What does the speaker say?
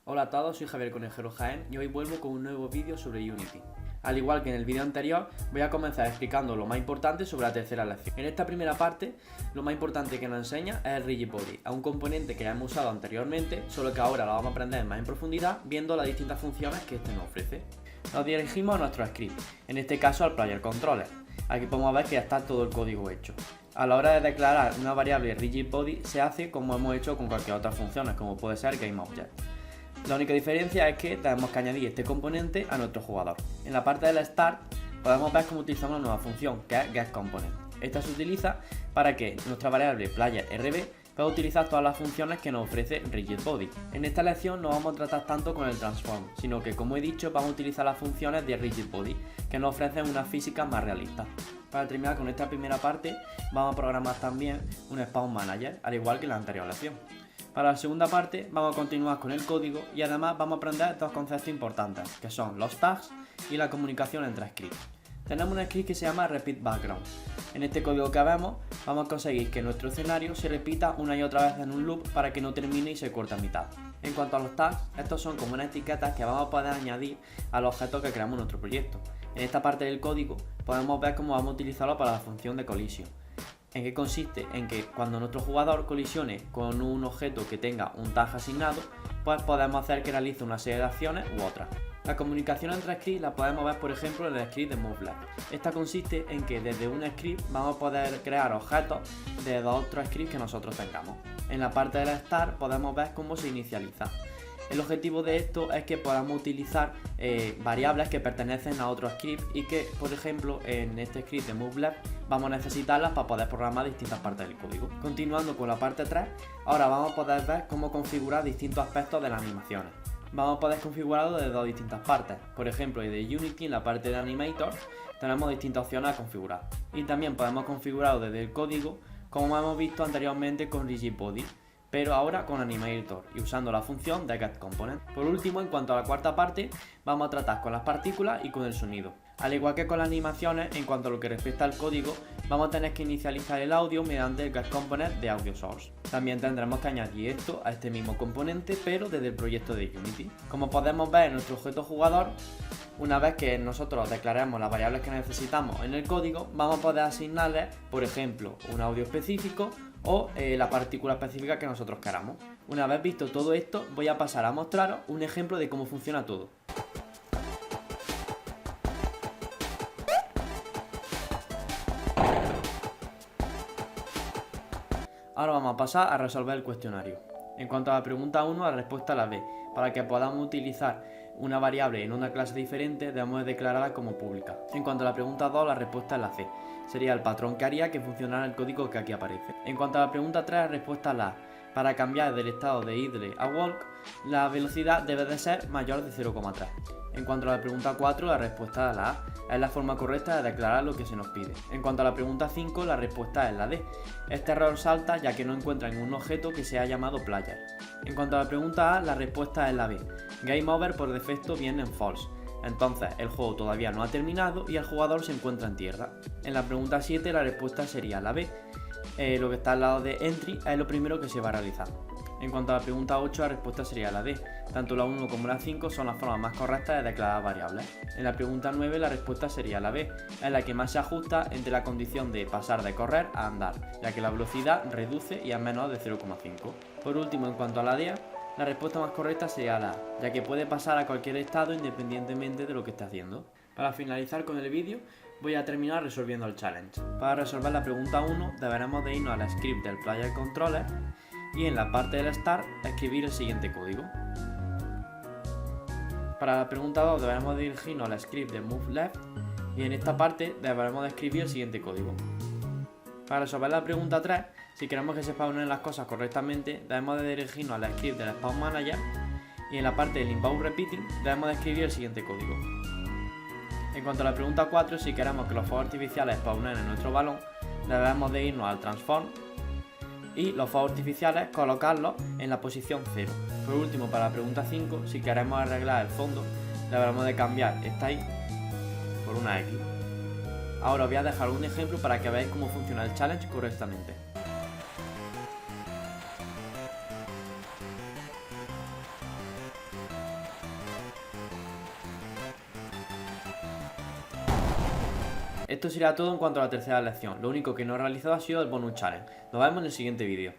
Hola a todos, soy Javier Conejero Jaén y hoy vuelvo con un nuevo vídeo sobre Unity. Al igual que en el vídeo anterior, voy a comenzar explicando lo más importante sobre la tercera lección. En esta primera parte, lo más importante que nos enseña es el Rigid Body, a un componente que ya hemos usado anteriormente, solo que ahora lo vamos a aprender más en profundidad, viendo las distintas funciones que este nos ofrece. Nos dirigimos a nuestro script, en este caso al Player Controller. Aquí podemos ver que ya está todo el código hecho. A la hora de declarar una variable Rigid Body se hace como hemos hecho con cualquier otra función, como puede ser GameObject. La única diferencia es que tenemos que añadir este componente a nuestro jugador. En la parte del Start podemos ver cómo utilizamos una nueva función que es getComponent. Esta se utiliza para que nuestra variable playerRB pueda utilizar todas las funciones que nos ofrece Rigid Body. En esta lección no vamos a tratar tanto con el transform, sino que, como he dicho, vamos a utilizar las funciones de Rigid Body que nos ofrecen una física más realista. Para terminar con esta primera parte, vamos a programar también un Spawn Manager, al igual que en la anterior lección. Para la segunda parte vamos a continuar con el código y además vamos a aprender dos conceptos importantes, que son los tags y la comunicación entre scripts. Tenemos un script que se llama Repeat Background. En este código que vemos vamos a conseguir que nuestro escenario se repita una y otra vez en un loop para que no termine y se corte a mitad. En cuanto a los tags, estos son como unas etiquetas que vamos a poder añadir al objeto que creamos en nuestro proyecto. En esta parte del código podemos ver cómo vamos a utilizarlo para la función de collision. ¿En qué consiste? En que cuando nuestro jugador colisione con un objeto que tenga un tag asignado, pues podemos hacer que realice una serie de acciones u otras. La comunicación entre scripts la podemos ver, por ejemplo, en el script de MoveLeft. Esta consiste en que desde un script vamos a poder crear objetos de otros scripts que nosotros tengamos. En la parte del Start podemos ver cómo se inicializa. El objetivo de esto es que podamos utilizar variables que pertenecen a otro script y que, por ejemplo, en este script de MoveLeft vamos a necesitarlas para poder programar distintas partes del código. Continuando con la parte 3, ahora vamos a poder ver cómo configurar distintos aspectos de las animaciones. Vamos a poder configurarlo desde dos distintas partes. Por ejemplo, desde Unity, en la parte de Animator, tenemos distintas opciones a configurar. Y también podemos configurarlo desde el código, como hemos visto anteriormente con Rigid Body, pero ahora con Animator y usando la función de getComponent. Por último, en cuanto a la cuarta parte, vamos a tratar con las partículas y con el sonido. Al igual que con las animaciones, en cuanto a lo que respecta al código, vamos a tener que inicializar el audio mediante el getComponent de Audio Source. También tendremos que añadir esto a este mismo componente, pero desde el proyecto de Unity. Como podemos ver en nuestro objeto jugador, una vez que nosotros declaremos las variables que necesitamos en el código, vamos a poder asignarles, por ejemplo, un audio específico o la partícula específica que nosotros queramos. Una vez visto todo esto, voy a pasar a mostraros un ejemplo de cómo funciona todo. Ahora vamos a pasar a resolver el cuestionario. En cuanto a la pregunta 1, la respuesta es la B. Para que podamos utilizar una variable en una clase diferente, debemos declararla como pública. En cuanto a la pregunta 2, la respuesta es la C. Sería el patrón que haría que funcionara el código que aquí aparece. En cuanto a la pregunta 3, la respuesta es la A. Para cambiar del estado de idle a walk, la velocidad debe de ser mayor de 0,3. En cuanto a la pregunta 4, la respuesta es la A. Es la forma correcta de declarar lo que se nos pide. En cuanto a la pregunta 5, la respuesta es la D. Este error salta ya que no encuentra ningún objeto que sea llamado player. En cuanto a la pregunta A, la respuesta es la B. Game over por defecto viene en false. Entonces el juego todavía no ha terminado y el jugador se encuentra en tierra. En la pregunta 7 la respuesta sería la B. Lo que está al lado de entry es lo primero que se va a realizar. En cuanto a la pregunta 8, la respuesta sería la D. Tanto la 1 como la 5 son las formas más correctas de declarar variables. En la pregunta 9 la respuesta sería la B, es la que más se ajusta entre la condición de pasar de correr a andar, ya que la velocidad reduce y es menor de 0,5. Por último, en cuanto a la D, la respuesta más correcta sería la A, ya que puede pasar a cualquier estado independientemente de lo que esté haciendo. Para finalizar con el vídeo, voy a terminar resolviendo el challenge. Para resolver la pregunta 1, deberemos de irnos al script del Player Controller y en la parte del Start escribir el siguiente código. Para la pregunta 2 deberemos dirigirnos al script de MoveLeft y en esta parte deberemos de escribir el siguiente código. Para resolver la pregunta 3, si queremos que se spawnen las cosas correctamente, debemos de dirigirnos al script del Spawn Manager y en la parte del Inbound Repeating debemos de escribir el siguiente código. En cuanto a la pregunta 4, si queremos que los fuegos artificiales spawnen en nuestro balón, debemos de irnos al Transform y los fuegos artificiales colocarlos en la posición 0. Por último, para la pregunta 5, si queremos arreglar el fondo, deberemos de cambiar esta Y por una X. Ahora os voy a dejar un ejemplo para que veáis cómo funciona el challenge correctamente. esto sería todo en cuanto a la tercera lección. Lo único que no he realizado ha sido el bonus challenge. Nos vemos en el siguiente vídeo.